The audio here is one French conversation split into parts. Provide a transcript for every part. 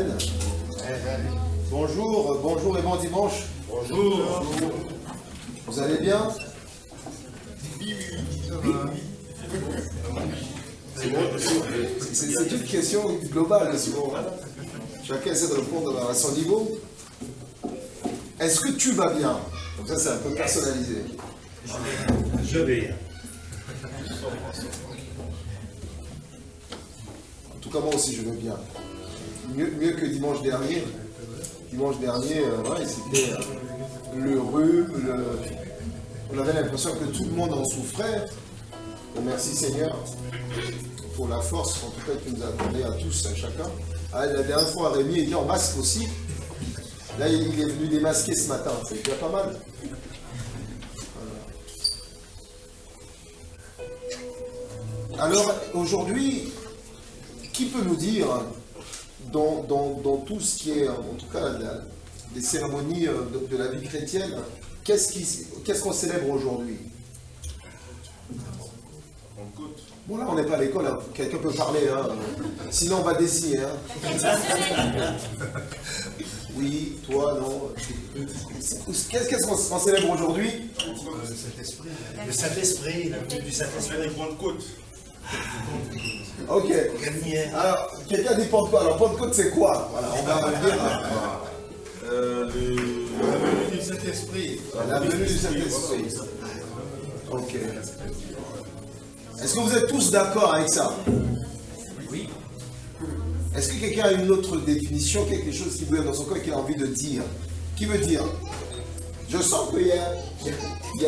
Amen. Bonjour, bonjour et bon dimanche. Bonjour. Vous allez bien? C'est une question globale, souvent. Chacun essaie de répondre à son niveau. Est-ce que tu vas bien? Comme ça, c'est un peu personnalisé. Je vais. En tout cas, moi aussi, je vais bien. Mieux que dimanche dernier. Dimanche dernier, ouais, c'était le rhume, on avait l'impression que tout le monde en souffrait. Et merci Seigneur pour la force, en tout cas, que tu nous as accordé à tous, à chacun. Ah, la dernière fois, Rémi était en masque aussi. Là, il est venu démasquer ce matin. C'est déjà pas mal. Voilà. Alors, aujourd'hui, qui peut nous dire, dans tout ce qui est, en tout cas, des cérémonies de la vie chrétienne, qu'est-ce qu'on célèbre aujourd'hui? Bon, là, on n'est pas à l'école, hein. Quelqu'un peut parler, hein. Sinon on va désigner. Hein. Oui, toi, non. Qu'est-ce qu'on célèbre aujourd'hui? Le Saint-Esprit. Le Saint-Esprit, la venue du Saint-Esprit. Les Pentecôtes. Ok. Alors, quelqu'un dit Pentecôte. Alors, Pentecôte, c'est quoi? Voilà, on va dire. La venue du Saint-Esprit. La venue du Saint-Esprit. Ok. Est-ce que vous êtes tous d'accord avec ça? Oui. Est-ce que quelqu'un a une autre définition, quelque chose qui veut dans son corps et qu'il a envie de dire? Qui veut dire? Je sens qu'il y a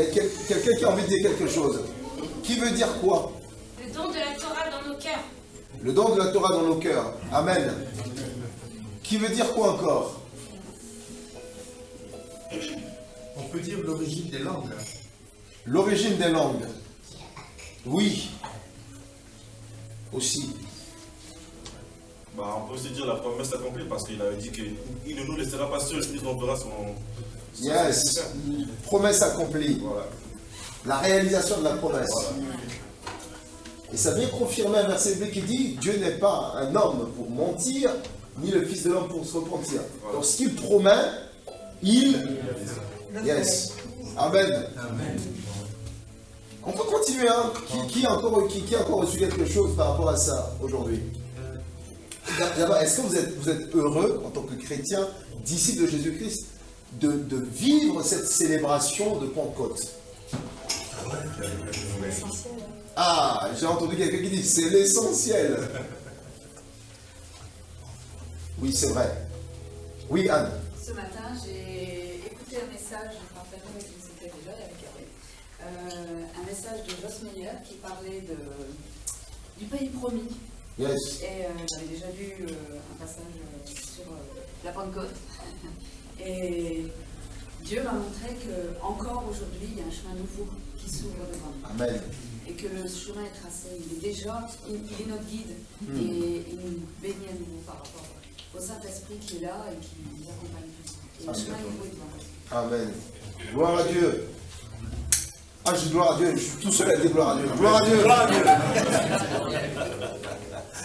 quelqu'un qui a envie de dire quelque chose. Qui veut dire quoi? Le don de la Torah dans nos cœurs. Le don de la Torah dans nos cœurs. Amen. Qui veut dire quoi encore? On peut dire l'origine des langues. L'origine des langues. Oui. Aussi. On peut aussi dire la promesse accomplie parce qu'il avait dit qu'il ne nous laissera pas seuls, il nous enverra son. Yes. Promesse accomplie. Voilà. La réalisation de la promesse. Voilà. Et ça vient confirmer un verset qui dit Dieu n'est pas un homme pour mentir, ni le Fils de l'homme pour se repentir. Voilà. Donc ce qu'il promet, il. Yes. Amen. Amen. On peut continuer, hein. Qui a encore reçu quelque chose par rapport à ça aujourd'hui? D'abord, est-ce que vous êtes heureux en tant que chrétien, disciple de Jésus-Christ, de vivre cette célébration de Pentecôte? Ah, j'ai entendu quelqu'un qui dit c'est l'essentiel. Oui, c'est vrai. Oui, Anne. Ce matin, j'ai écouté un message, je me rappelle pas qui c'était déjà, il y avait Carré. Un message de Joss Meyer qui parlait du pays promis. Yes. Et j'avais déjà lu un passage sur la Pentecôte. Et Dieu m'a montré qu'encore aujourd'hui, il y a un chemin nouveau qui s'ouvre devant nous. Amen. Et que le chemin est tracé. Il est déjà, il est notre guide. Et il nous bénit à nouveau par rapport au Saint-Esprit qui est là et qui nous accompagne tous. Et le chemin est nouveau devant nous. Amen. Gloire à Dieu. Ah, je dis gloire à Dieu, je suis tout seul à dire gloire à Dieu. Gloire à Dieu. Gloire à Dieu.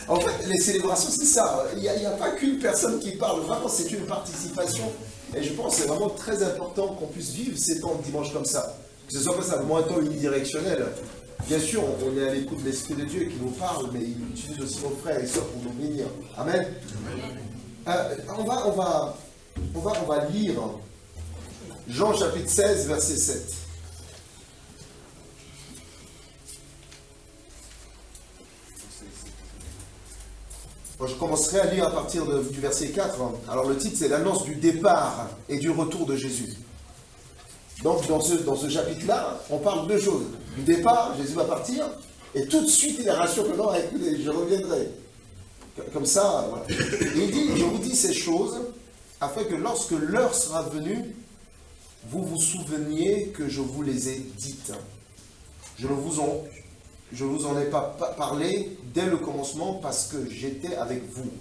En fait, les célébrations, c'est ça. Il n'y a pas qu'une personne qui parle. Vraiment, c'est une participation. Et je pense que c'est vraiment très important qu'on puisse vivre ces temps de dimanche comme ça. Que ce soit pas simplement un temps unidirectionnel. Bien sûr, on est à l'écoute de l'Esprit de Dieu qui nous parle, mais il utilise aussi nos frères et sœurs pour nous bénir. Amen. On va lire Jean chapitre 16, verset 7. Moi, je commencerai à lire à partir du verset 4. Alors le titre, c'est l'annonce du départ et du retour de Jésus. Donc dans ce chapitre-là, on parle de deux choses. Du départ, Jésus va partir, et tout de suite il est rassuré, non, écoutez, je reviendrai. Comme ça, voilà. Et il dit, je vous dis ces choses, afin que lorsque l'heure sera venue, vous vous souveniez que je vous les ai dites. Je ne vous en ai pas parlé dès le commencement parce que j'étais avec vous.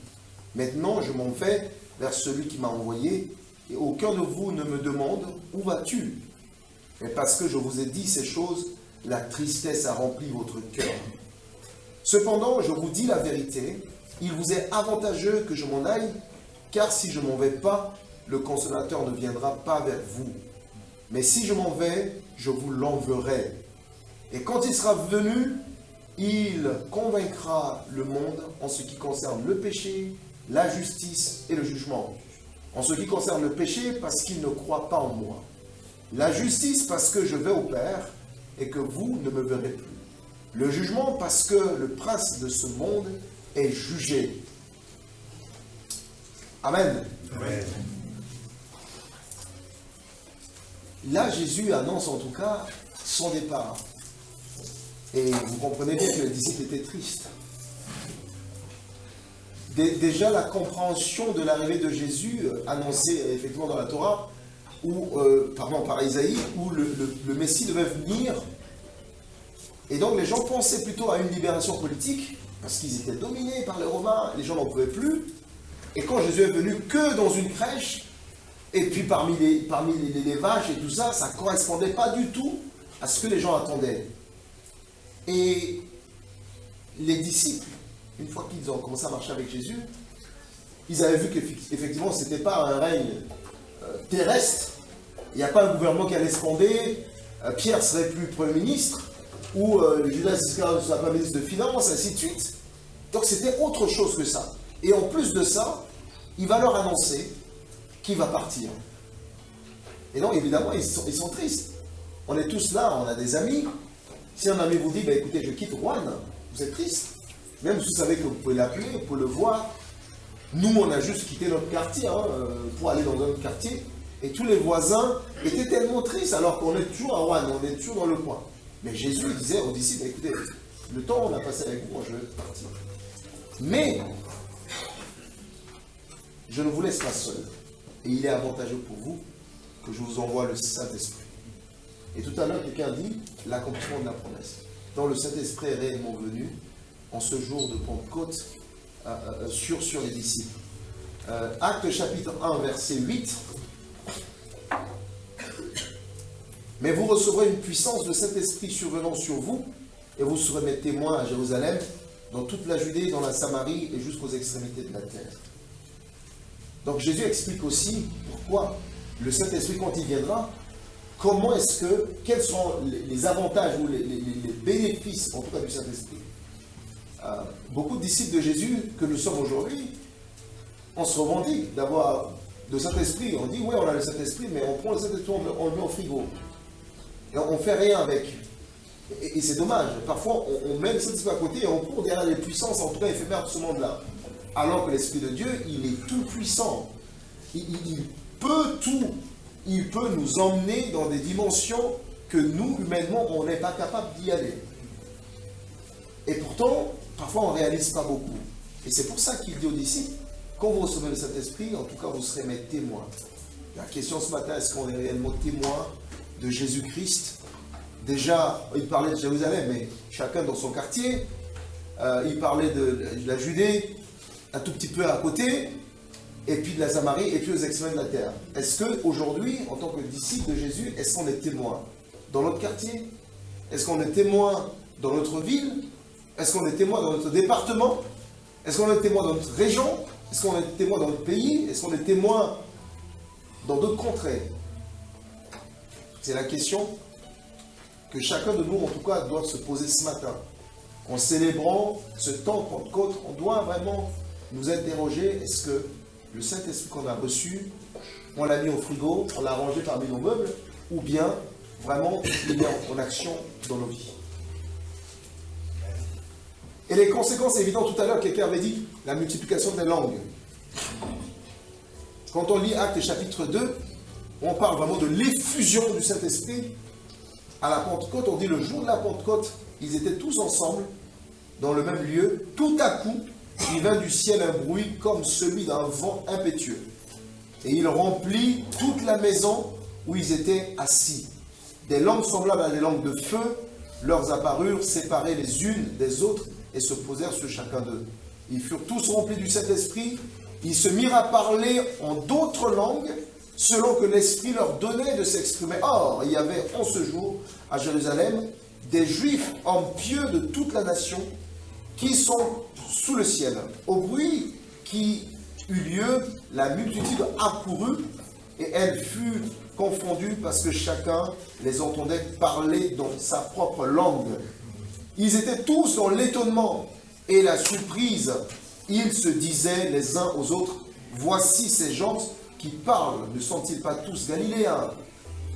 Maintenant, je m'en vais vers celui qui m'a envoyé, et aucun de vous ne me demande « Où vas-tu » Mais parce que je vous ai dit ces choses, la tristesse a rempli votre cœur. Cependant, je vous dis la vérité, il vous est avantageux que je m'en aille, Car si je m'en vais pas, le Consolateur ne viendra pas vers vous. Mais si je m'en vais, je vous l'enverrai. Et quand il sera venu, il convaincra le monde en ce qui concerne le péché, la justice et le jugement. En ce qui concerne le péché, parce qu'il ne croit pas en moi. La justice, parce que je vais au Père et que vous ne me verrez plus. Le jugement, parce que le prince de ce monde est jugé. Amen. Amen. Là, Jésus annonce en tout cas son départ. Et vous comprenez bien que les disciples étaient tristes. Déjà, la compréhension de l'arrivée de Jésus, annoncée effectivement dans la Torah, par Isaïe, où le Messie devait venir. Et donc, les gens pensaient plutôt à une libération politique, parce qu'ils étaient dominés par les Romains, les gens n'en pouvaient plus. Et quand Jésus est venu que dans une crèche, et puis parmi les vaches et tout ça, ça ne correspondait pas du tout à ce que les gens attendaient. Et les disciples, une fois qu'ils ont commencé à marcher avec Jésus, ils avaient vu qu'effectivement, ce n'était pas un règne terrestre. Il n'y a pas un gouvernement qui allait se fonder, Pierre serait plus Premier ministre, ou Judas Iscariot ne serait pas ministre de Finances, ainsi de suite. Donc c'était autre chose que ça. Et en plus de ça, il va leur annoncer qu'il va partir. Et donc évidemment, ils sont tristes. On est tous là, on a des amis. Si un ami vous dit, écoutez, je quitte Rouen, vous êtes triste. Même si vous savez que vous pouvez l'appeler, vous pouvez le voir. Nous, on a juste quitté notre quartier pour aller dans un autre quartier. Et tous les voisins étaient tellement tristes alors qu'on est toujours à Rouen, on est toujours dans le coin. Mais Jésus disait aux disciples, écoutez, le temps on a passé avec vous, moi je vais partir. Mais, je ne vous laisse pas seul. Et il est avantageux pour vous que je vous envoie le Saint-Esprit. Et tout à l'heure, quelqu'un dit l'accomplissement de la promesse. Donc le Saint-Esprit est réellement venu en ce jour de Pentecôte sur les disciples. Actes chapitre 1, verset 8. Mais vous recevrez une puissance de Saint-Esprit survenant sur vous, et vous serez mes témoins à Jérusalem, dans toute la Judée, dans la Samarie et jusqu'aux extrémités de la terre. Donc Jésus explique aussi pourquoi le Saint-Esprit, quand il viendra, quels sont les avantages ou les bénéfices, en tout cas du Saint-Esprit. Beaucoup de disciples de Jésus que nous sommes aujourd'hui, on se revendique d'avoir le Saint-Esprit. On dit, oui, on a le Saint-Esprit, mais on prend le Saint-Esprit, on le met au frigo. Et on ne fait rien avec. Et c'est dommage. Parfois, on met le Saint-Esprit à côté et on court derrière les puissances, en tout cas éphémères de ce monde-là. Alors que l'Esprit de Dieu, il est tout puissant. Il peut tout. Il peut nous emmener dans des dimensions que nous, humainement, on n'est pas capable d'y aller. Et pourtant, parfois, on ne réalise pas beaucoup. Et c'est pour ça qu'il dit aux disciples, quand vous recevez le Saint-Esprit, en tout cas, vous serez mes témoins. La question ce matin, est-ce qu'on est réellement témoin de Jésus-Christ? Déjà, il parlait de Jérusalem, mais chacun dans son quartier. Il parlait de la Judée, un tout petit peu à côté, et puis de la Samarie, et puis aux extrémités de la terre. Est-ce qu'aujourd'hui, en tant que disciple de Jésus, est-ce qu'on est témoin dans notre quartier? Est-ce qu'on est témoin dans notre ville? Est-ce qu'on est témoin dans notre département? Est-ce qu'on est témoin dans notre région? Est-ce qu'on est témoin dans notre pays? Est-ce qu'on est témoin dans d'autres contrées? C'est la question que chacun de nous, en tout cas, doit se poser ce matin. En célébrant ce temps de Pentecôte, on doit vraiment nous interroger, est-ce que le Saint-Esprit qu'on a reçu, on l'a mis au frigo, on l'a rangé parmi nos meubles, ou bien vraiment il est en action dans nos vies? Et les conséquences évidentes, tout à l'heure, quelqu'un avait dit la multiplication des langues. Quand on lit Actes chapitre 2, on parle vraiment de l'effusion du Saint-Esprit à la Pentecôte. On dit le jour de la Pentecôte, ils étaient tous ensemble dans le même lieu. Tout à coup, il vint du ciel un bruit comme celui d'un vent impétueux. Et il remplit toute la maison où ils étaient assis. Des langues semblables à des langues de feu leur apparurent, séparées les unes des autres, et se posèrent sur chacun d'eux. Ils furent tous remplis du Saint-Esprit. Ils se mirent à parler en d'autres langues, selon que l'Esprit leur donnait de s'exprimer. Or, il y avait en ce jour, à Jérusalem, des Juifs, hommes pieux de toute la nation, qui sont sous le ciel. Au bruit qui eut lieu, la multitude accourut et elle fut confondue parce que chacun les entendait parler dans sa propre langue. Ils étaient tous dans l'étonnement et la surprise. Ils se disaient les uns aux autres, voici ces gens qui parlent, ne sont-ils pas tous galiléens?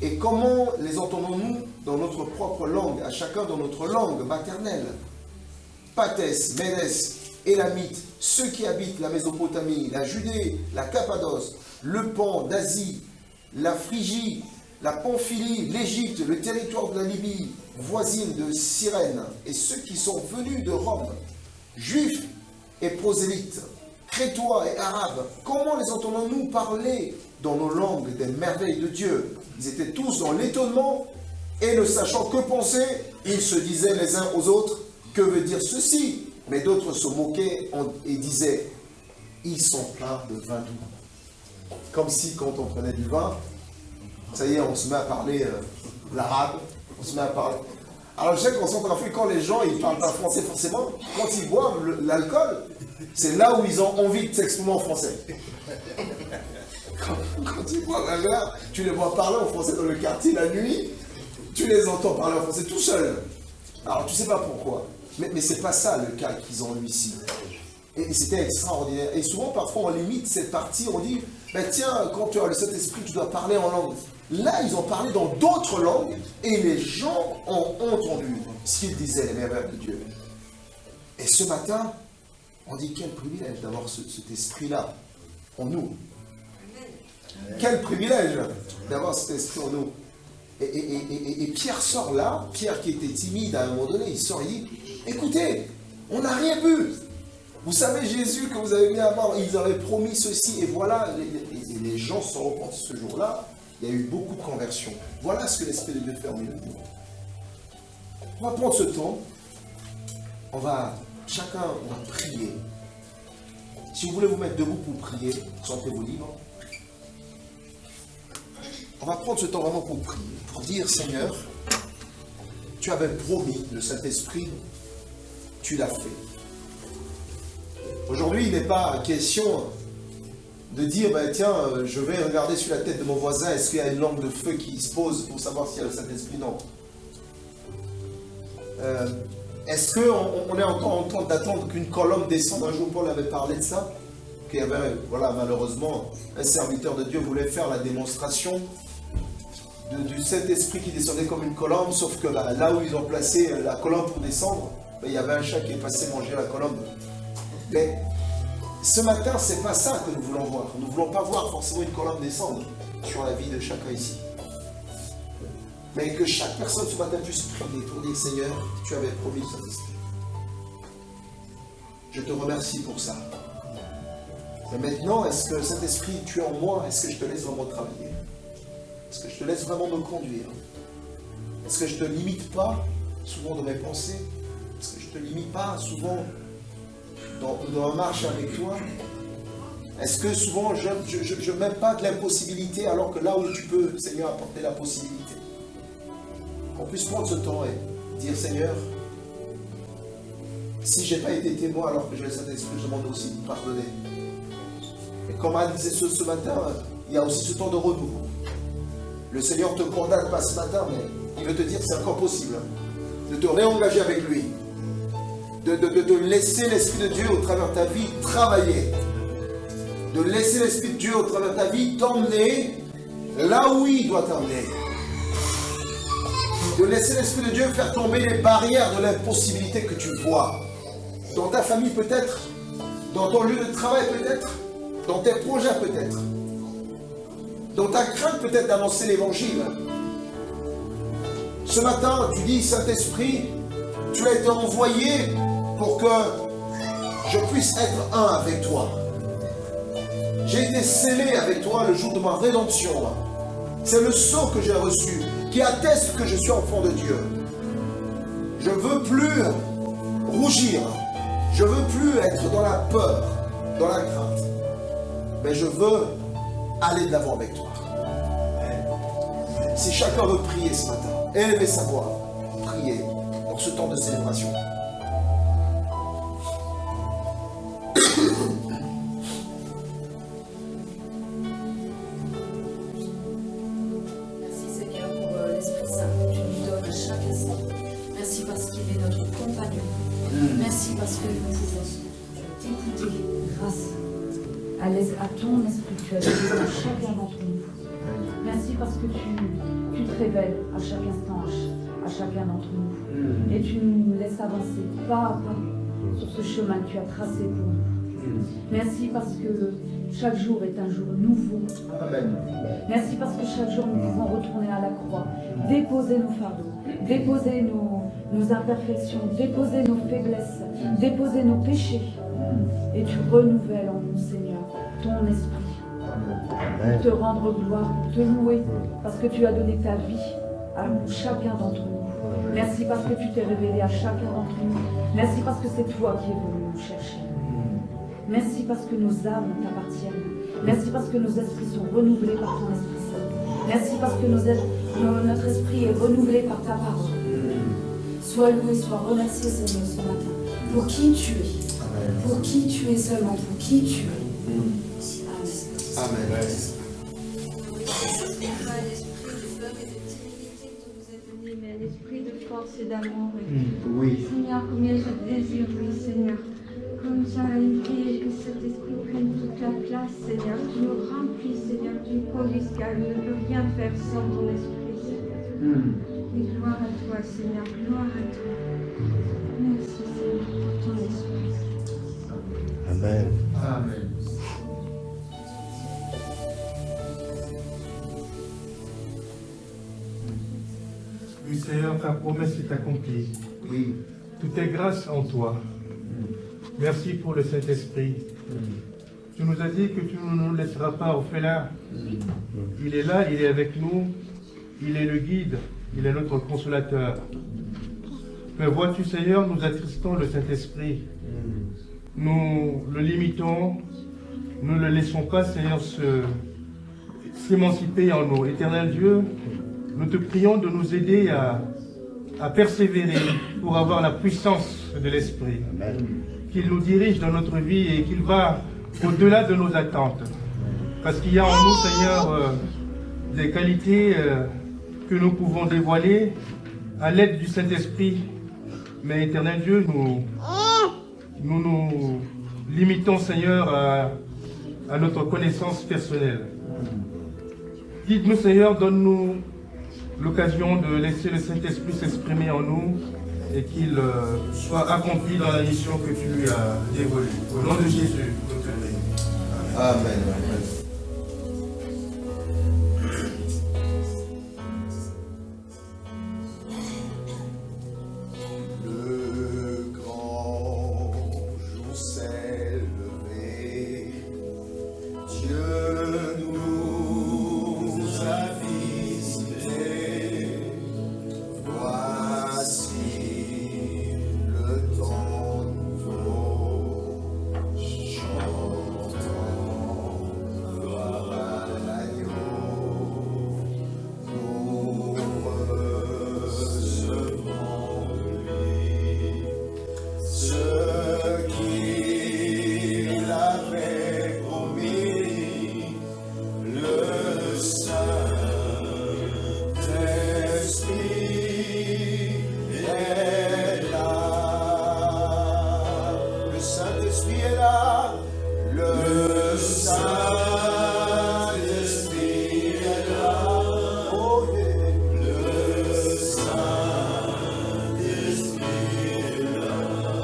Et comment les entendons-nous dans notre propre langue, à chacun dans notre langue maternelle? Pathès, Médès, Élamites, ceux qui habitent la Mésopotamie, la Judée, la Cappadoce, le Pan d'Asie, la Phrygie, la Pamphylie, l'Égypte, le territoire de la Libye, voisine de Cyrène, et ceux qui sont venus de Rome, juifs et prosélytes, crétois et arabes, comment les entendons-nous parler dans nos langues des merveilles de Dieu? Ils étaient tous dans l'étonnement et ne sachant que penser, ils se disaient les uns aux autres, que veut dire ceci? Mais d'autres se moquaient et disaient, ils sont pleins de vin doux. Comme si quand on prenait du vin, ça y est, on se met à parler l'arabe, on se met à parler. Alors je sais qu'en Centrafrique, quand les gens ils parlent pas français forcément, quand ils boivent l'alcool, c'est là où ils ont envie de s'exprimer en français. Quand ils boivent un verre, tu les vois parler en français dans le quartier la nuit, tu les entends parler en français tout seuls. Alors tu sais pas pourquoi, mais c'est pas ça le cas qu'ils ont eu ici. Et c'était extraordinaire. Et souvent, parfois, on limite cette partie, on dit, ben tiens, quand tu as le Saint-Esprit, tu dois parler en langue. Là, ils ont parlé dans d'autres langues, et les gens ont entendu ce qu'ils disaient, les merveilles de Dieu. Et ce matin, on dit, quel privilège d'avoir cet esprit-là en nous. Quel privilège d'avoir cet esprit en nous. Et Pierre sort là, Pierre qui était timide à un moment donné, il sort, il dit, écoutez, on n'a rien bu. Vous savez, Jésus que vous avez mis à mort, ils avaient promis ceci, et voilà, les gens se sont repentis ce jour-là, il y a eu beaucoup de conversions. Voilà ce que l'Esprit de Dieu fait en nous. On va prendre ce temps, chacun va prier. Si vous voulez vous mettre debout pour prier, sentez-vous libre. On va prendre ce temps vraiment pour prier, pour dire, Seigneur, tu avais promis le Saint-Esprit, tu l'as fait. Aujourd'hui, il n'est pas question de dire, ben, tiens, je vais regarder sur la tête de mon voisin, est-ce qu'il y a une lampe de feu qui se pose pour savoir s'il y a le Saint-Esprit? Non. Est-ce qu'on est encore en train d'attendre qu'une colonne descende? Un jour, Paul avait parlé de ça, qu'il y avait, voilà, malheureusement, un serviteur de Dieu voulait faire la démonstration du Saint-Esprit qui descendait comme une colombe, sauf que là où ils ont placé la colombe pour descendre, ben, il y avait un chat qui est passé manger la colombe. Mais ce matin, ce n'est pas ça que nous voulons voir. Nous ne voulons pas voir forcément une colombe descendre sur la vie de chacun ici. Mais que chaque personne ce matin puisse prier pour dire, Seigneur, tu avais promis le Saint-Esprit. Je te remercie pour ça. Mais maintenant, est-ce que le Saint-Esprit, tu es en moi? Est-ce que je te laisse vraiment travailler? Est-ce que je te laisse vraiment me conduire? Est-ce que je ne te limite pas souvent dans mes pensées? Est-ce que je ne te limite pas souvent dans ma marche avec toi? Est-ce que souvent je ne mets pas de l'impossibilité alors que là où tu peux, Seigneur, apporter la possibilité? Qu'on puisse prendre ce temps et dire, Seigneur, si je n'ai pas été témoin alors que j'ai le Saint-Esprit, je demande aussi de pardonner. Et comme Anne disait ce matin, il y a aussi ce temps de renouveau. Le Seigneur ne te condamne pas ce matin, mais il veut te dire que c'est encore possible de te réengager avec lui. De laisser l'Esprit de Dieu au travers de ta vie travailler. De laisser l'Esprit de Dieu au travers de ta vie t'emmener là où il doit t'emmener. De laisser l'Esprit de Dieu faire tomber les barrières de l'impossibilité que tu vois. Dans ta famille peut-être, dans ton lieu de travail peut-être, dans tes projets peut-être, dans ta crainte peut-être d'annoncer l'Évangile. Ce matin, tu dis, Saint-Esprit, tu as été envoyé pour que je puisse être un avec toi. J'ai été scellé avec toi le jour de ma rédemption. C'est le sceau que j'ai reçu, qui atteste que je suis enfant de Dieu. Je ne veux plus rougir. Je ne veux plus être dans la peur, dans la crainte. Mais je veux aller de l'avant avec toi. Si chacun veut prier ce matin, élever sa voix, prier dans ce temps de célébration. Merci parce que nous pouvons t'écouter grâce à ton esprit que tu as donné à chacun d'entre nous. Merci parce que tu te révèles à chaque instant, à chacun d'entre nous. Et tu nous laisses avancer pas à pas sur ce chemin que tu as tracé pour nous. Merci parce que chaque jour est un jour nouveau. Amen. Merci parce que chaque jour nous pouvons retourner à la croix, déposer nos fardeaux, déposer nos imperfections, déposer nos faiblesses, déposer nos péchés. Et tu renouvelles en nous, Seigneur, ton esprit. Pour te rendre gloire, pour te louer, parce que tu as donné ta vie à chacun d'entre nous. Merci parce que tu t'es révélé à chacun d'entre nous. Merci parce que c'est toi qui es venu nous chercher. Merci parce que nos âmes t'appartiennent. Merci parce que nos esprits sont renouvelés par ton Esprit Saint. Merci parce que notre esprit est renouvelé par ta parole. Sois loué, sois remercié, Seigneur, ce matin, pour qui tu es. Pour qui tu es seulement, pour qui tu es. Amen. Pas l'esprit de peur et de timidité que tu nous as donné, mais un esprit de force et d'amour. Oui. Seigneur, combien je te désire, oui, Seigneur. Comme tu as invité que cet esprit prenne toute la place, Seigneur. Tu nous remplis, Seigneur, d'une police, car il ne peut rien faire sans ton esprit, Seigneur. Et gloire à toi, Seigneur, gloire à toi. Merci, Seigneur, pour ton esprit. Amen. Amen. Oui, Seigneur, ta promesse est accomplie. Oui. Tout est grâce en toi. Merci pour le Saint-Esprit. Tu nous as dit que tu ne nous laisseras pas orphelins. Il est là, il est avec nous. Il est le guide. Il est notre consolateur. Mais vois-tu, Seigneur, nous attristons le Saint-Esprit. Nous le limitons. Nous ne le laissons pas, Seigneur, s'émanciper en nous. Éternel Dieu, nous te prions de nous aider à persévérer pour avoir la puissance de l'Esprit. Qu'il nous dirige dans notre vie et qu'il va au-delà de nos attentes. Parce qu'il y a en nous, Seigneur, des qualités que nous pouvons dévoiler à l'aide du Saint-Esprit. Mais éternel Dieu, nous limitons, Seigneur, à notre connaissance personnelle. Guide-nous, Seigneur, donne-nous l'occasion de laisser le Saint-Esprit s'exprimer en nous et qu'il soit accompli dans la mission que tu lui as dévolue. Au nom de Jésus, nous te prions. Amen. Le grand jour s'est levé. Dieu nous a visités. Voici le temps nouveau. Chantons gloire à l'agneau. Nous recevrons de lui ce qu'il avait promis. Le Saint-Esprit est là. Le Saint-Esprit est là. Le Saint-Esprit est là. Oh yeah. Le Saint-Esprit est là.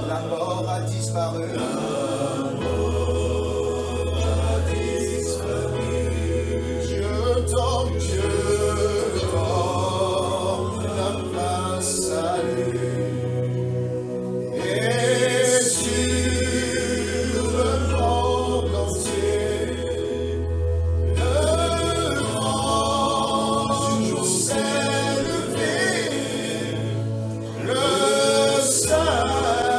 La mort a disparu. Dieu donne la place à lui. Et sur le monde entier, le grand jour s'est levé. Le Saint-Esprit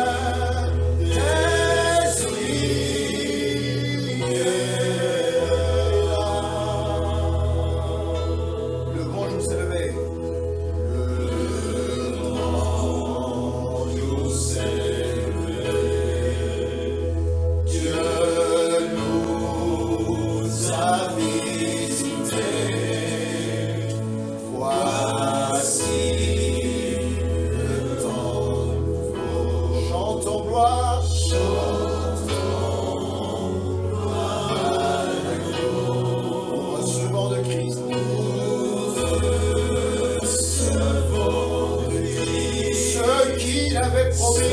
Recevant de Christ. Ce qu'il avait promis.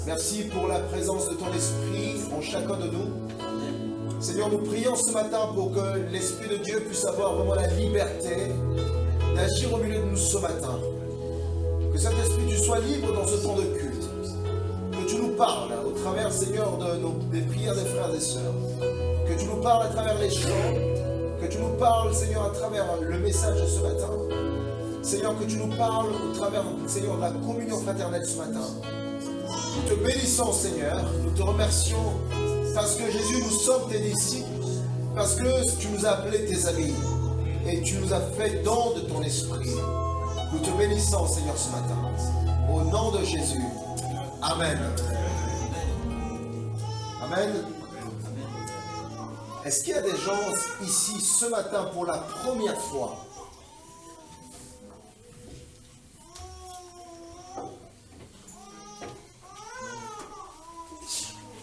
Merci pour la présence de ton esprit en chacun de nous. Seigneur, nous prions ce matin pour que l'Esprit de Dieu puisse avoir vraiment la liberté d'agir au milieu de nous ce matin. Que cet esprit, tu sois libre dans ce temps de culte. Que tu nous parles au travers, Seigneur, des prières des frères et sœurs. Que tu nous parles à travers les chants. Que tu nous parles, Seigneur, à travers le message de ce matin. Seigneur, que tu nous parles au travers, Seigneur, de la communion fraternelle ce matin. Nous te bénissons, Seigneur. Nous te remercions parce que Jésus, nous sommes tes disciples. Parce que tu nous as appelés tes amis. Et tu nous as fait don de ton esprit. Nous te bénissons, Seigneur, ce matin. Au nom de Jésus. Amen. Amen. Est-ce qu'il y a des gens ici ce matin pour la première fois?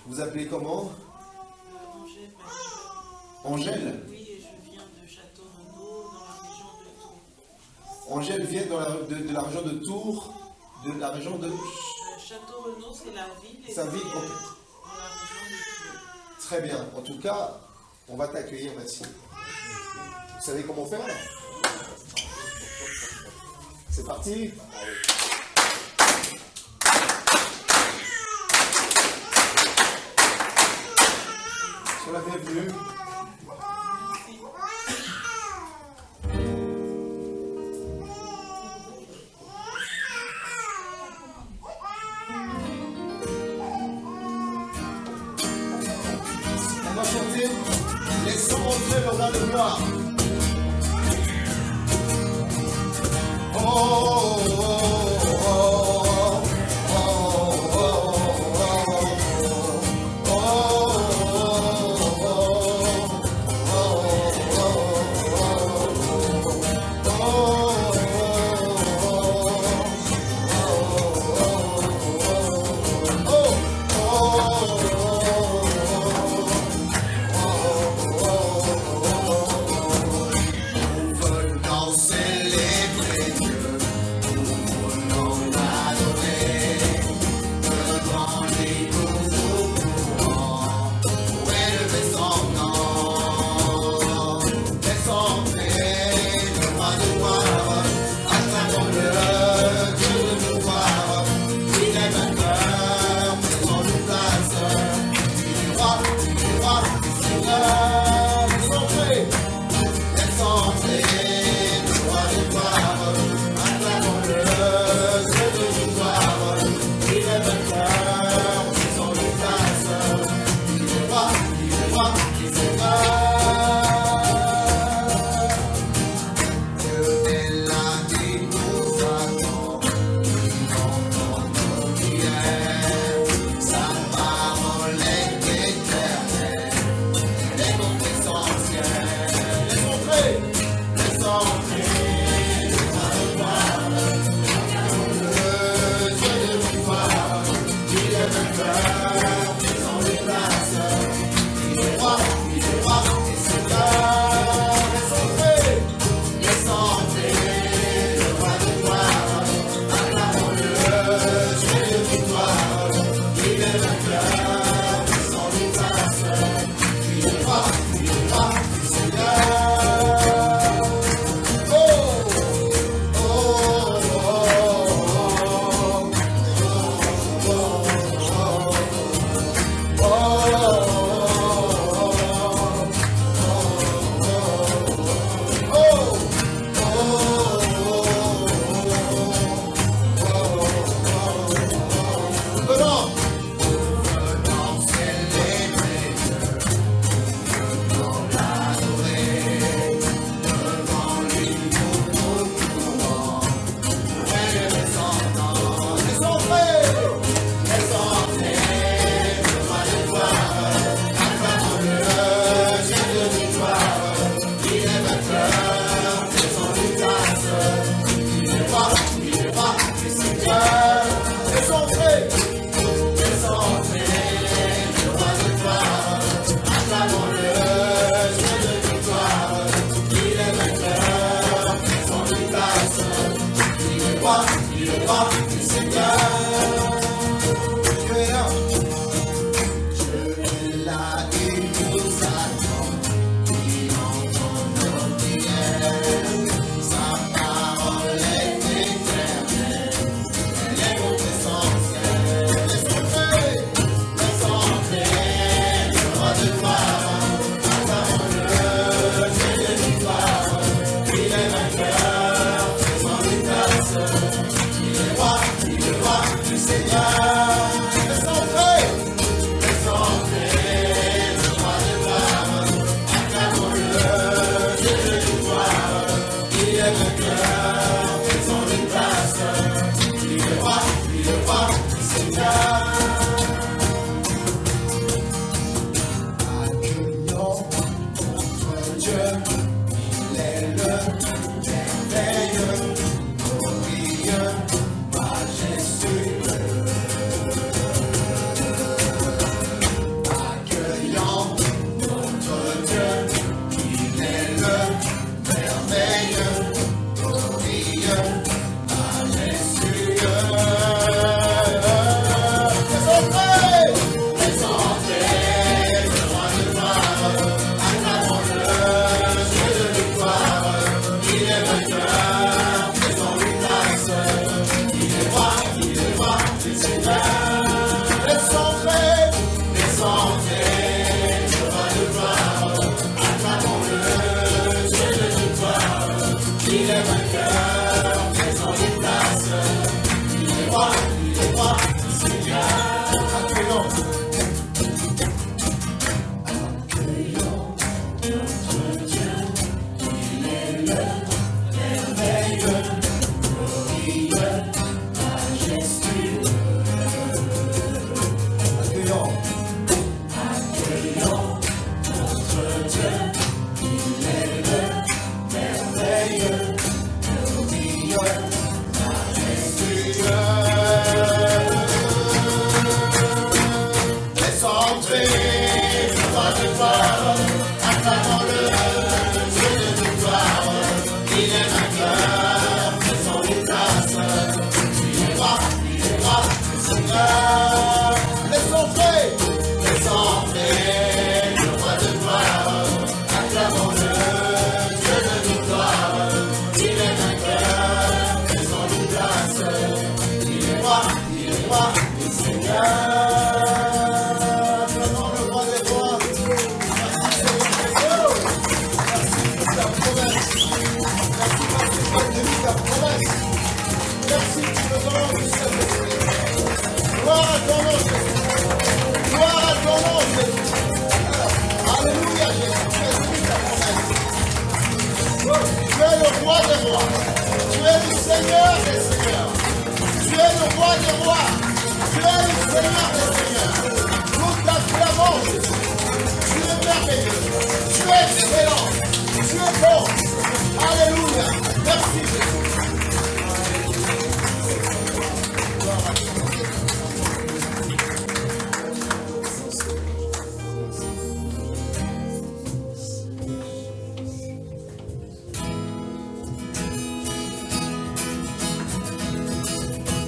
Vous appelez comment? Angèle. Oui, et je viens de Château-Renaud, dans la région de Tours. Angèle vient de la région de Tours, de la région de... Château-Renaud, c'est la ville. C'est la ville, dans la région de Tours. Très bien. En tout cas, on va t'accueillir, merci. Vous savez comment faire? C'est parti. Sur la bienvenue. On va chanter Laissons entrer le roi de gloire. roi du Seigneur. Dieu est là. Dieu est là et nous attend. Il entend nos prières. Sa parole est éternelle. Elle est notre essentielle. Laisse entrer le roi de gloire. Acclamons-le, Dieu de victoire. Il est vainqueur, faisant des grâces. Il est roi du Seigneur. Laisse entrer le roi de gloire. Acclamons-le, Dieu de victoire. Il est vainqueur, faisant des grâces. Il est roi du Seigneur. Accueillons notre Dieu, il est le merveilleux, glorieux, majestueux. Accueillons notre Dieu, il est le merveilleux, glorieux, majestueux. Laisse entrer le roi de gloire. Acclamons-le, Dieu de victoire. Il est vainqueur, faisons-lui grâce. Il est roi du Seigneur. Laisse entrer le roi de gloire. Acclamons-le, Dieu de victoire. Il est vainqueur, faisons-lui grâce. Il est roi du Seigneur. Accueillons notre Dieu, il est le merveilleux, glorieux, majestueux. Accueillons notre Dieu, il est le merveilleux, glorieux, majestueux. Laisse entrer le roi de gloire. Acclamons-le, Dieu de victoire. Il est vainqueur, faisons-lui grâce. Il est roi du Seigneur. Laisse entrer le roi de gloire. Acclamons-le, Dieu de victoire. Il est vainqueur, faisons-lui grâce. Il est roi du Seigneur. Acclamons le roi des rois. Merci pour le don du Saint-Esprit. Gloire à ton nom, Jésus. Gloire à ton nom, Jésus. Alléluia, Jésus. Tu es celui ta promesse. Tu es le roi des rois. Tu es le Seigneur des seigneurs. Tu es le roi des rois. Tu es le Seigneur des seigneurs. Nous t'acclamons, Jésus. Tu es merveilleux. Tu es excellent. Tu es bon. Alléluia. Merci, Jésus.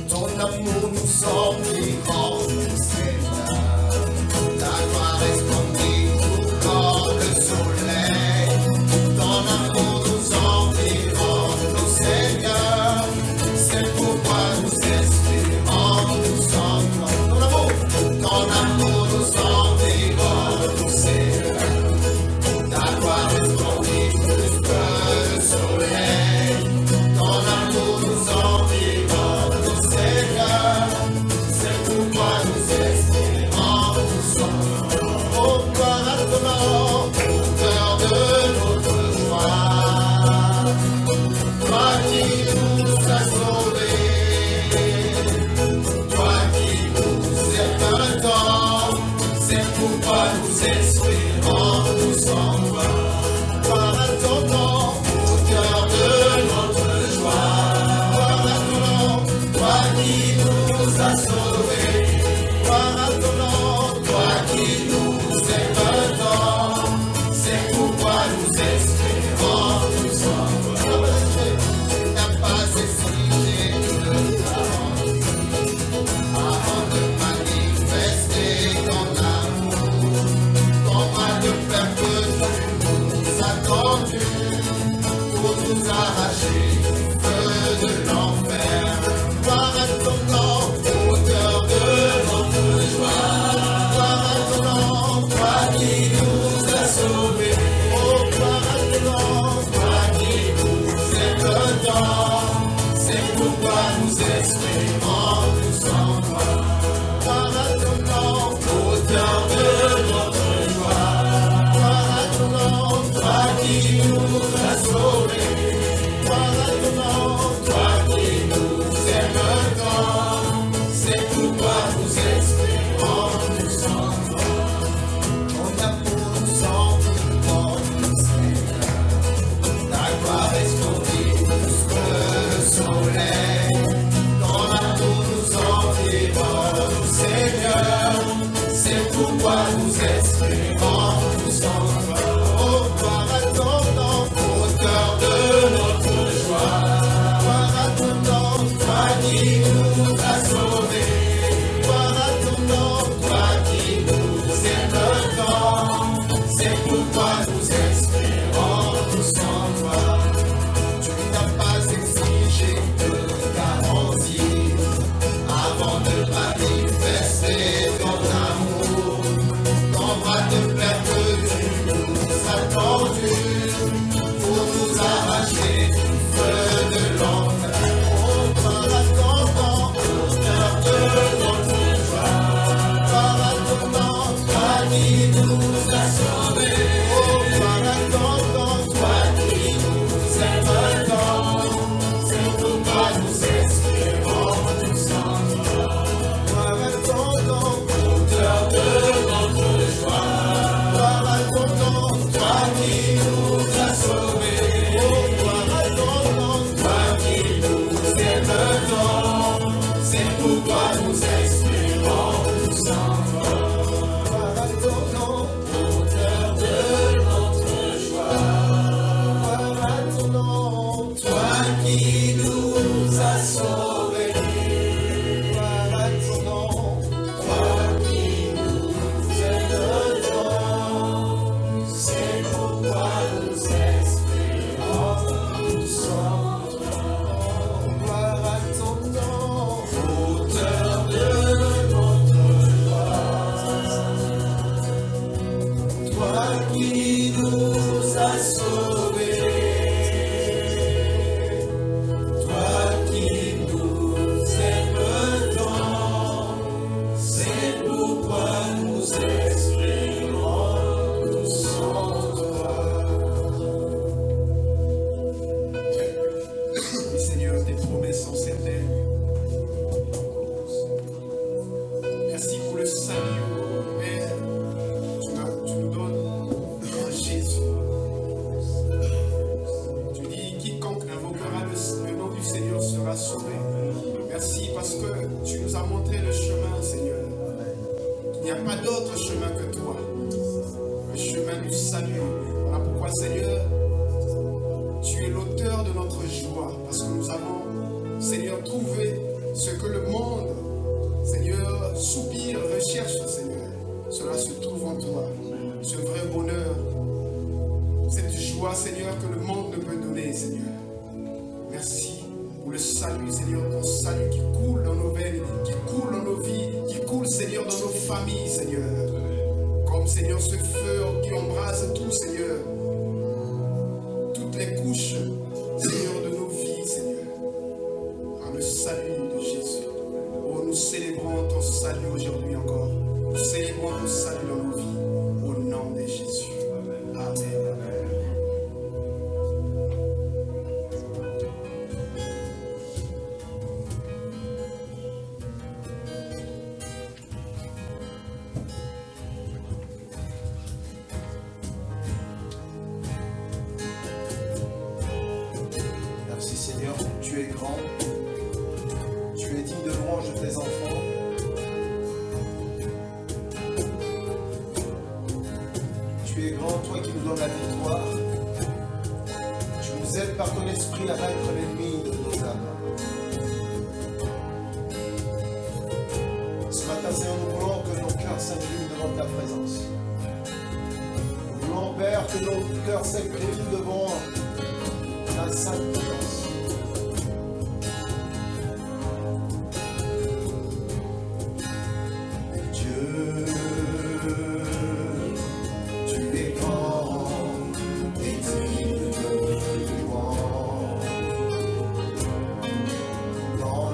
Ton amour nous semble grand, Seigneur. Ta gloire resplendit comme le soleil. Ton amour nous environne, Seigneur. C'est pourquoi nous espérons, nous sommes. Ton amour nous environne, Seigneur. Ta gloire resplendit comme le soleil. Ton amour nous environne, Seigneur. C'est pourquoi nous espérons, nous sommes. Oh, gloire à ton nom, auteur de notre joie. Toi qui nous as sauvés, toi qui nous aimes un temps, c'est pourquoi nous espérons, nous sommes. Gloire à ton nom, auteur de notre joie. Gloire à ton nom, toi qui nous as sauvés. Gloire à ton nom, toi qui nous aimes un temps, c'est pourquoi nous espérons, nous sommes. Tu n'as pas essayé de nous espérons tous en toi. Gloire à ton nom, auteur de notre joie. Gloire à ton nom, toi qui nous as sauvés. Gloire à ton nom, toi qui nous aimes tant. C'est pourquoi nous espérons tous en toi. On a pour nous sentiments, Seigneur. Ta gloire resplendit plus que le soleil. Ton amour nous environne, Seigneur. C'est pourquoi nous espérons tous en toi. Oh, gloire à ton nom, auteur de notre joie. Gloire à ton nom, toi qui nous as sauvés. Gloire à ton nom, toi qui nous aimes tant. C'est pourquoi nous espérons tous en toi. Tu n'as pas exigé de garantie avant de manifester ton amour. Ton bras de plaie que tu nous as tendu pour nous arracher du feu de l'enfer. Oh, gloire à ton nom, auteur de notre joie. Gloire à ton nom, toi qui nous as sauvés. Oh, gloire à ton nom, toi qui nous aimes tant. C'est pourquoi nous espérons tous en toi. Gloire à ton nom, auteur de notre joie. Gloire à ton nom, toi qui nous as sauvés. Oh, gloire à ton nom, toi qui nous aimes tant. C'est pourquoi nous espérons tous en toi. Gloire à ton nom, auteur de notre joie. Gloire à ton nom, toi qui nous as sauvés. Gloire à ton nom, toi qui nous aimes tant. C'est pourquoi nous espérons tous en toi. Gloire à ton nom, auteur de notre joie. Toi qui nous as sauvés. Toi qui nous aimes tant. C'est pourquoi nous espérons tous en toi. Oui, Seigneur, tes promesses sont certaines. Merci pour le salut, Père. Tu nous donnes en Jésus. Tu dis, quiconque invoquera le nom du Seigneur sera sauvé. Merci parce que tu nous as montré le chemin, Seigneur. Il n'y a pas d'autre chemin que toi. Le chemin du salut. Voilà pourquoi, Seigneur, tu es l'auteur de notre joie, parce que nous avons, Seigneur, trouvé ce que le monde, Seigneur, soupire, recherche, Seigneur. Cela se trouve en toi, ce vrai bonheur, cette joie, Seigneur, que le monde ne peut donner, Seigneur. Merci pour le salut, Seigneur, ton salut qui coule dans nos veines, qui coule dans nos vies, qui coule, Seigneur, dans nos familles, Seigneur. Comme, Seigneur, ce feu qui embrase tout, Seigneur. Toutes les couches, Seigneur, de nos vies, Seigneur, par le salut de Jésus. Oh, nous célébrons ton salut aujourd'hui encore. Nous célébrons ton salut dans nos vies, au nom de Jésus. Amen. Merci Seigneur, tu es grand, tu es digne de louange de tes enfants. Tu es grand, toi qui nous donnes la victoire. Tu nous aides par ton esprit à vaincre l'ennemi de nos âmes. Ce matin, Seigneur, nous voulons que nos cœurs s'inclinent devant ta présence. Nous voulons, Père, que nos cœurs s'inclinent devant ta sainte présence. Dieu, tu es grand et digne de louange. Dans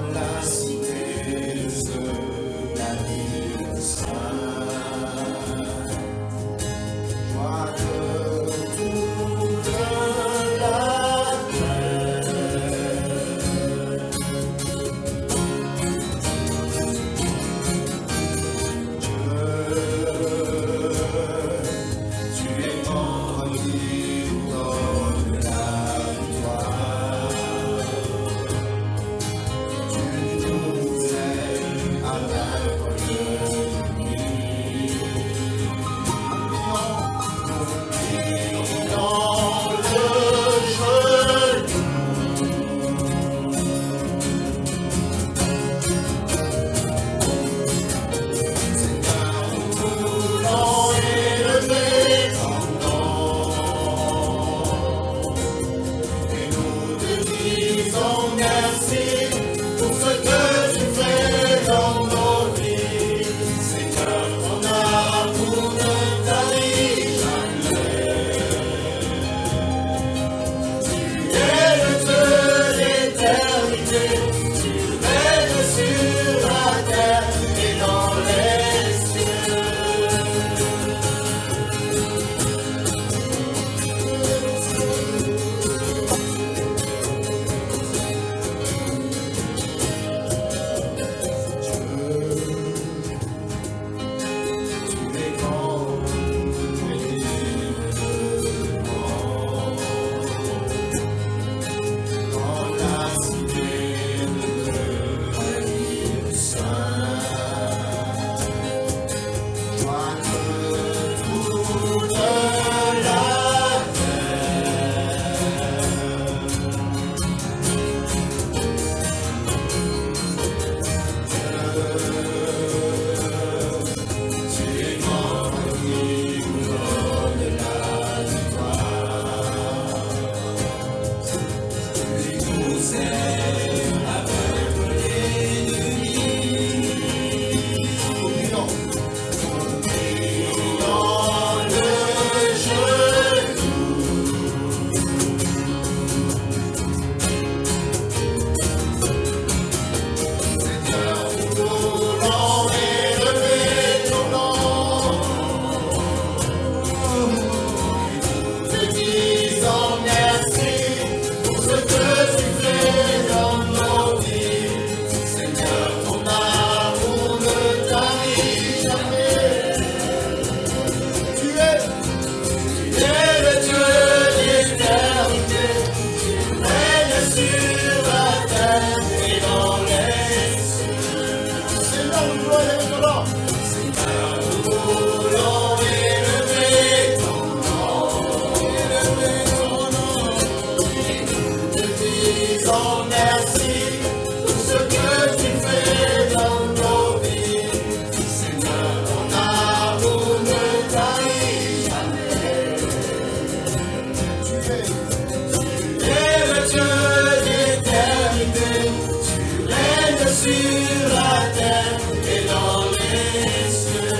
sur la terre et dans les cieux.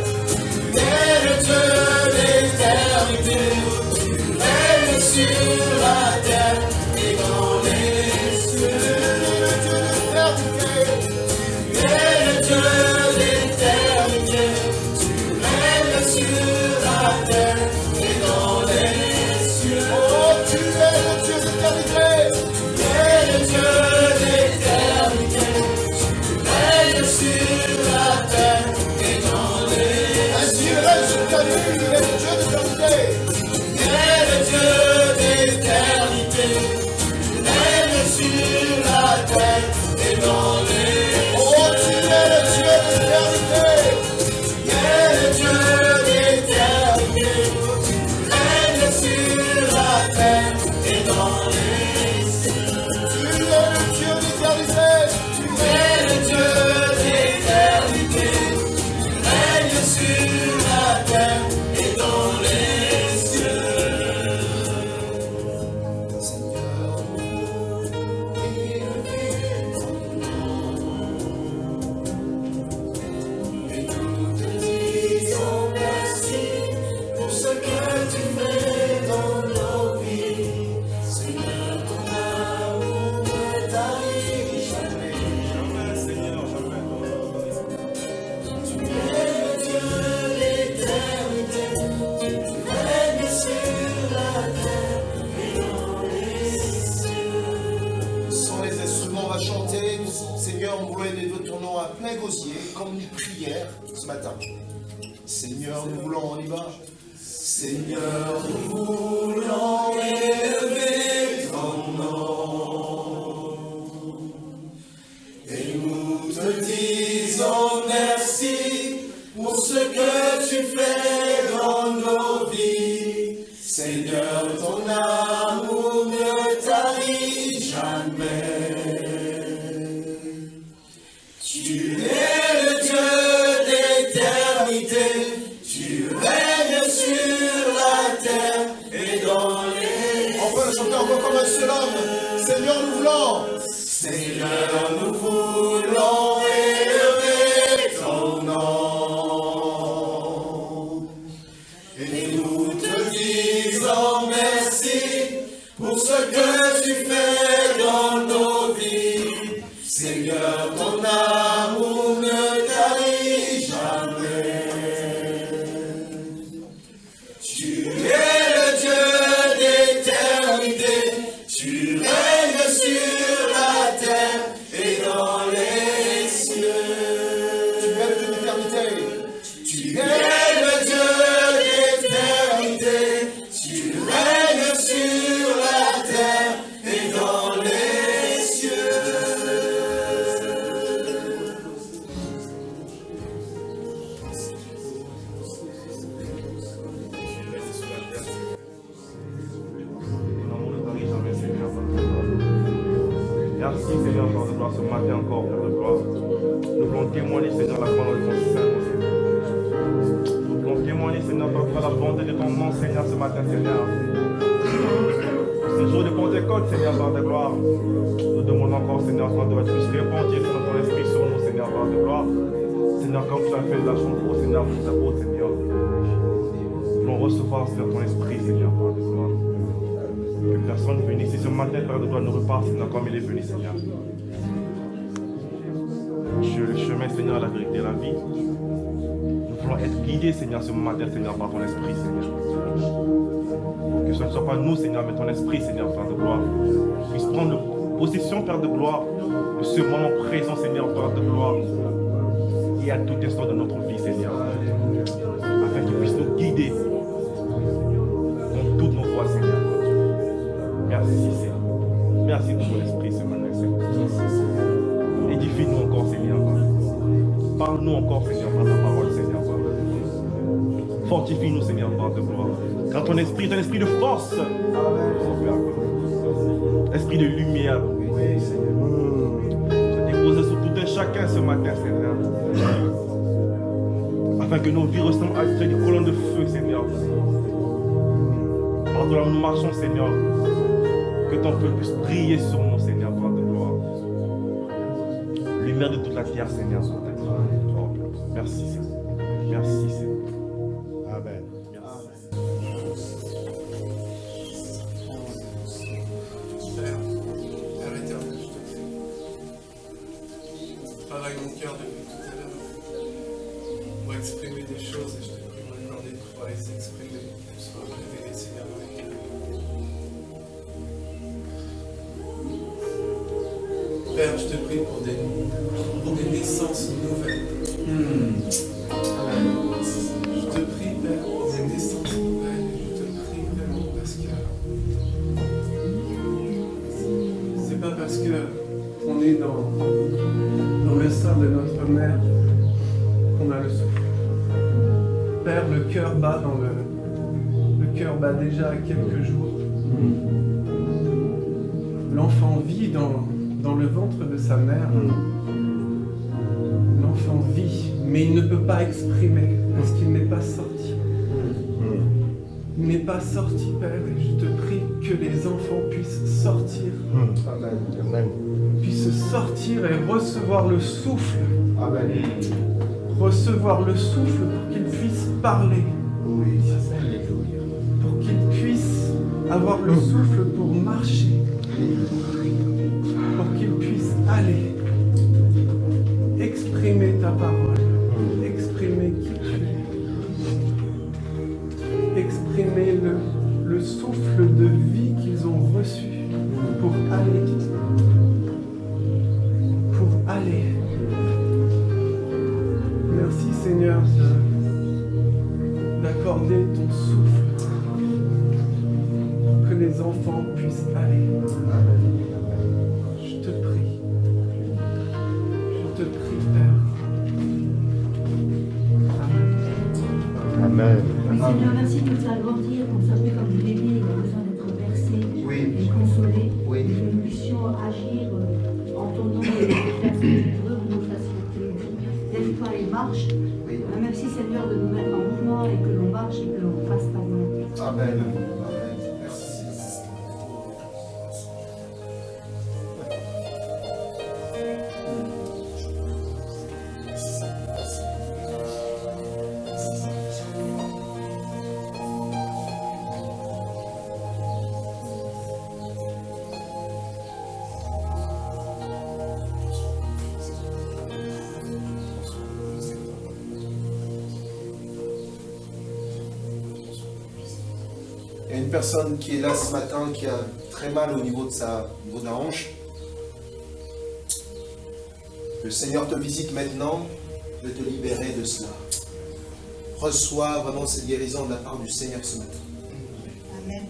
Tu es le Dieu d'éternité. Tu règnes sur la terre et dans les cieux. Tu es le Dieu d'éternité. Tu règnes sur la terre et dans les cieux. Oh, tu es le Dieu d'éternité. Tu es le Dieu d'éternité. Tu règnes sur la terre et dans les cieux. Tu es le Dieu d'éternité. Tu règnes sur la terre et dans les cieux. Oh, tu es le Dieu d'éternité. Tu es le Dieu d'éternité. Tu règnes sur la terre et dans les cieux. Tu es le Dieu d'éternité. Tu es le Dieu d'éternité. Tu règnes sur la terre et dans les cieux. Seigneur, et nous te disons merci pour ce que tu fais dans nos vies. Seigneur, ton amour ne tarit jamais. Jamais, Seigneur, jamais. Tu es le Dieu d'éternité. Tu règnes sur la terre et dans les cieux. Sans les instruments, on va chanter. Seigneur, nous voulons élever ton nom à plein gosier, comme une prière ce matin. Seigneur, nous voulons, on y va. Seigneur, nous voulons élever ton nom. Et nous te disons merci pour ce que tu fais dans nos vies. Seigneur, ton amour ne tarit jamais. Tu es le Dieu d'éternité. Tu règnes sur la terre et dans les... On peut le chanter encore comme un seul homme. Seigneur, nous voulons. Seigneur, nous voulons élever ton nom. Et nous te disons merci pour ce que tu fais dans nos vies. Seigneur, ton amour ne tarit jamais. Tu es le Dieu d'éternité. Tu règnes sur la terre et dans les cieux. Tu es le Dieu d'éternité. Tu es le Dieu d'éternité. Tu règnes sur la terre et dans les cieux. Ton amour ne tarit jamais, Seigneur. Merci, Seigneur, Père de gloire, ce matin encore, Père de gloire. Nous voulons témoigner, Seigneur, la grandeur de ton Saint, Seigneur. Nous voulons témoigner, Seigneur, Père, la bonté de ton nom, Seigneur, ce matin, Seigneur. Ce jour de Pentecôte, Seigneur, Père de gloire. Nous demandons encore, Seigneur, Père de gloire, que tu puisses répandre, Seigneur, ton esprit sur nous, Seigneur, Père de gloire. Seigneur, comme tu as fait de la chambre, Seigneur, pour ta apôtres, Seigneur. Nous voulons recevoir, Seigneur, ton esprit, Seigneur, Père de gloire. Que personne vienne ici ce matin, Père de gloire, nous repart, Seigneur, comme il est venu, Seigneur. Tu es le chemin, Seigneur, la vérité et la vie. Nous voulons être guidés, Seigneur, ce matin, Seigneur, par ton esprit, Seigneur. Que ce ne soit pas nous, Seigneur, mais ton esprit, Seigneur, Père de gloire, puisse prendre possession, Père de gloire, de ce moment présent, Seigneur, Père de gloire, et à tout instant de notre vie, Seigneur, afin qu'il puisse nous guider dans toutes nos voies, Seigneur. Merci, Seigneur. Merci pour ton esprit ce matin, Seigneur. Édifie-nous encore, Seigneur. Parle-nous encore, Seigneur, par ta parole, Seigneur. Fortifie-nous, Seigneur, par de gloire. Car ton esprit est un esprit de force. Esprit de lumière. Se déposer sur tout un chacun ce matin, Seigneur. Afin que nos vies ressemblent à des colonnes de feu, Seigneur. Par là nous marchons, Seigneur. Que ton feu puisse briller sur nous, Seigneur, par de gloire. libère de toute la terre, Seigneur. Oh, merci, Seigneur. Merci, Seigneur. Amen. Père éternel, je te prie. Travaille mon cœur depuis tout à l'heure pour exprimer des choses et je te prie de m'accorder de pouvoir les exprimer, qu'elles soient révélées, Seigneur, dans les cœurs. Père, je te prie pour des naissances nouvelles. Je te prie, Père, pour des naissances nouvelles et je te prie, Père, parce que c'est pas parce que on est dans le sein de notre mère qu'on a le souffle. Père, le cœur bat le cœur bat déjà à quelques jours. L'enfant vit dans le ventre de sa mère. L'enfant vit, mais il ne peut pas exprimer parce qu'il n'est pas sorti. Il n'est pas sorti, Père, et je te prie que les enfants puissent sortir. Amen. Puissent sortir et recevoir le souffle. Amen. Recevoir le souffle pour qu'ils puissent parler. Oui. Pour qu'ils puissent avoir le souffle pour marcher. Pour qu'ils puissent aller exprimer ta parole, exprimer qui tu es, exprimer le souffle de vie qu'ils ont reçu pour aller. Merci Seigneur d'accorder ton souffle pour que les enfants puissent aller. Je te prie. Je te prie, Père. Amen. Amen. Oui, Seigneur, merci de nous faire grandir, qu'on soit plus comme des bébés, il a besoin d'être bercé et consolé, et que nous puissions agir en ton nom et faire ce que tu veux, que nous fassions lève-toi et marche. Merci Seigneur de nous mettre en mouvement et que l'on marche et que l'on fasse ta volonté. Amen. Il y a une personne qui est là ce matin qui a très mal au niveau de la hanche. Le Seigneur te visite maintenant de te libérer de cela. Reçois vraiment cette guérison de la part du Seigneur ce matin. Amen.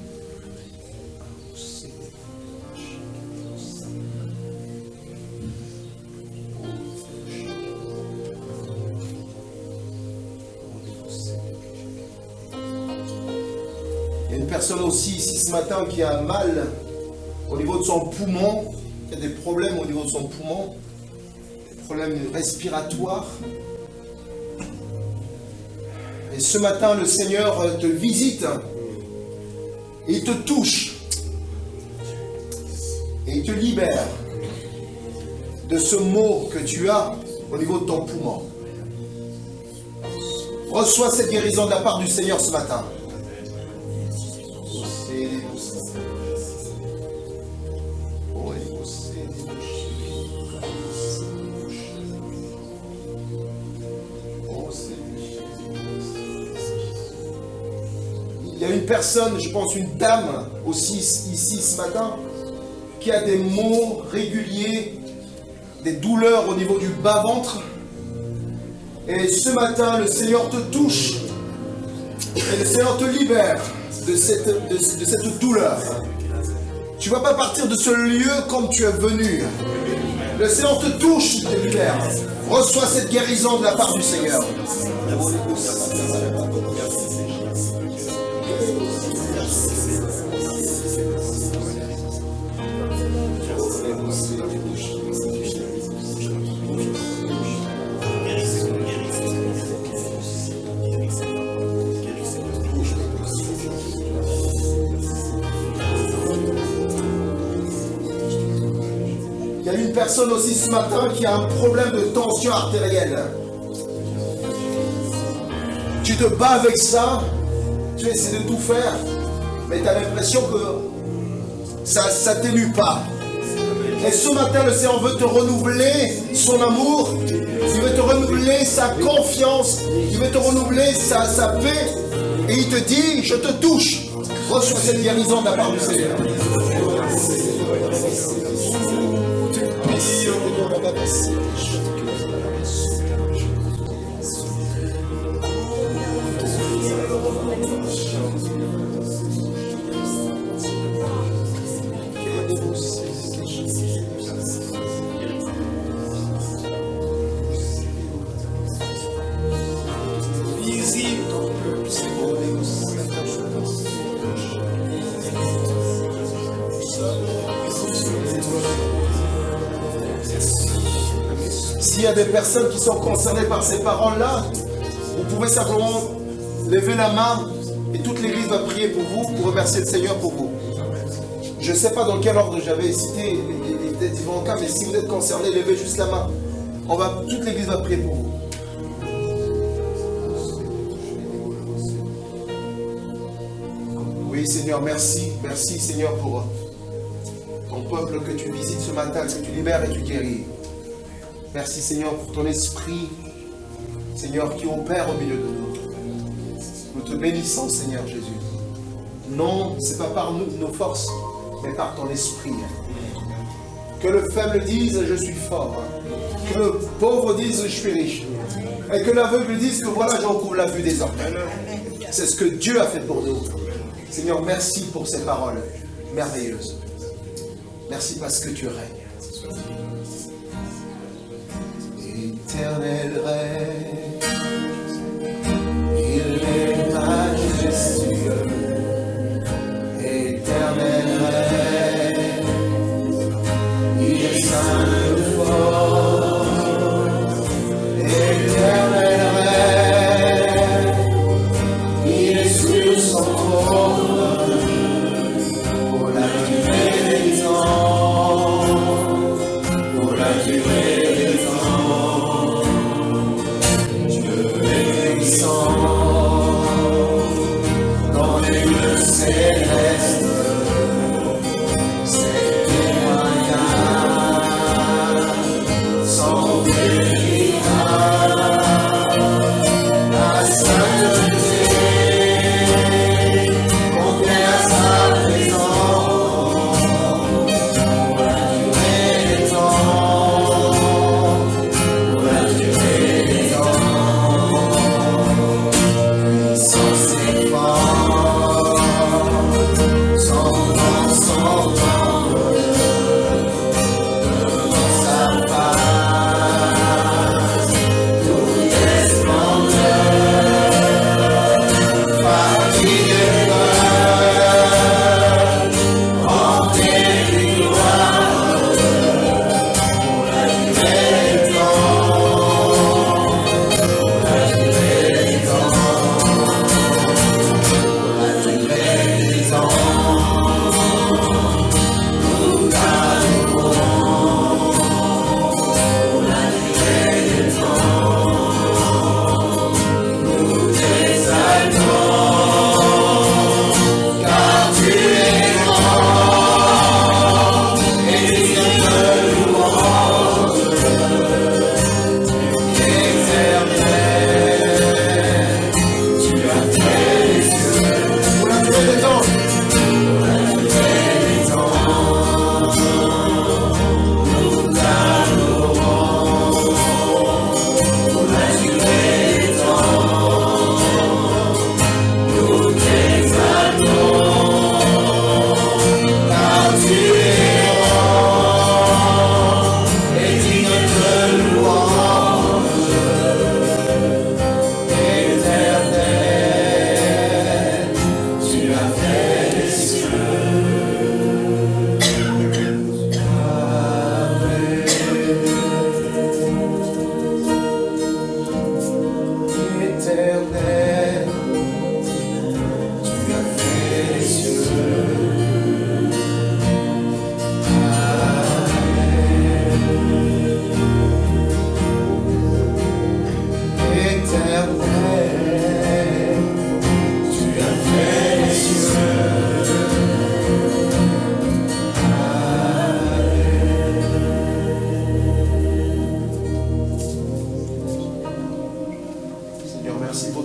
Il y a une personne aussi ici ce matin qui a mal au niveau de son poumon, qui a des problèmes au niveau de son poumon, des problèmes respiratoires. Et ce matin, le Seigneur te visite et il te touche et il te libère de ce mot que tu as au niveau de ton poumon. Reçois cette guérison de la part du Seigneur ce matin. Il y a une personne, je pense une dame aussi ici ce matin, qui a des maux réguliers, des douleurs au niveau du bas-ventre. Et ce matin, le Seigneur te touche et le Seigneur te libère de cette douleur. Tu ne vas pas partir de ce lieu comme tu es venu. Le Seigneur te touche, te libère. Reçois cette guérison de la part du Seigneur. personne aussi ce matin qui a un problème de tension artérielle. Tu te bats avec ça, tu essaies de tout faire, mais tu as l'impression que ça ne t'émue pas. Et ce matin, le Seigneur veut te renouveler son amour, il veut te renouveler sa confiance, il veut te renouveler sa paix, et il te dit, je te touche. Reçois cette guérison de la part du Seigneur. S'il y a des personnes qui sont concernées par ces paroles-là, vous pouvez simplement lever la main et toute l'église va prier pour vous, pour remercier le Seigneur pour vous. Je ne sais pas dans quel ordre j'avais cité les différents cas, mais si vous êtes concerné, levez juste la main. Toute l'église va prier pour vous. Oui Seigneur, merci. Merci Seigneur pour ton peuple que tu visites ce matin, que tu libères et tu guéris. Merci Seigneur pour ton esprit, Seigneur, qui opère au milieu de nous. Nous te bénissons Seigneur Jésus. Non, ce n'est pas par nous, nos forces, mais par ton esprit. Que le faible dise, je suis fort. Que le pauvre dise, je suis riche. Et que l'aveugle dise que voilà, j'en couvre la vue des hommes. C'est ce que Dieu a fait pour nous. Seigneur, merci pour ces paroles merveilleuses. Merci parce que tu règnes. Éternel règne, il est majestueux. Éternel règne, il est saint et fort. Éternel règne, il est sur son trône pour la durée des temps, pour la durée des temps.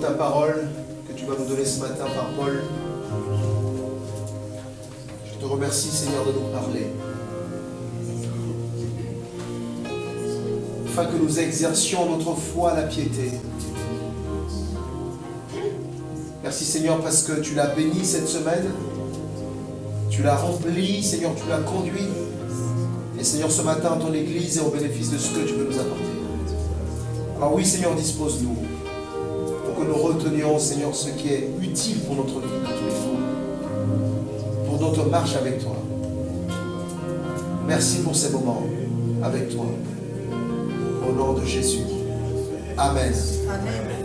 ta parole que tu vas nous donner ce matin par Paul. Je te remercie, Seigneur, de nous parler. Afin que nous exercions notre foi à la piété. Merci, Seigneur, parce que tu l'as béni cette semaine. Tu l'as rempli, Seigneur, tu l'as conduit. Et Seigneur, ce matin, ton Église est au bénéfice de ce que tu veux nous apporter. Alors oui, Seigneur, dispose-nous pour que nous retenions, Seigneur, ce qui est utile pour notre vie de tous les jours, pour notre marche avec toi. Merci pour ces moments avec toi. Au nom de Jésus. Amen. Amen.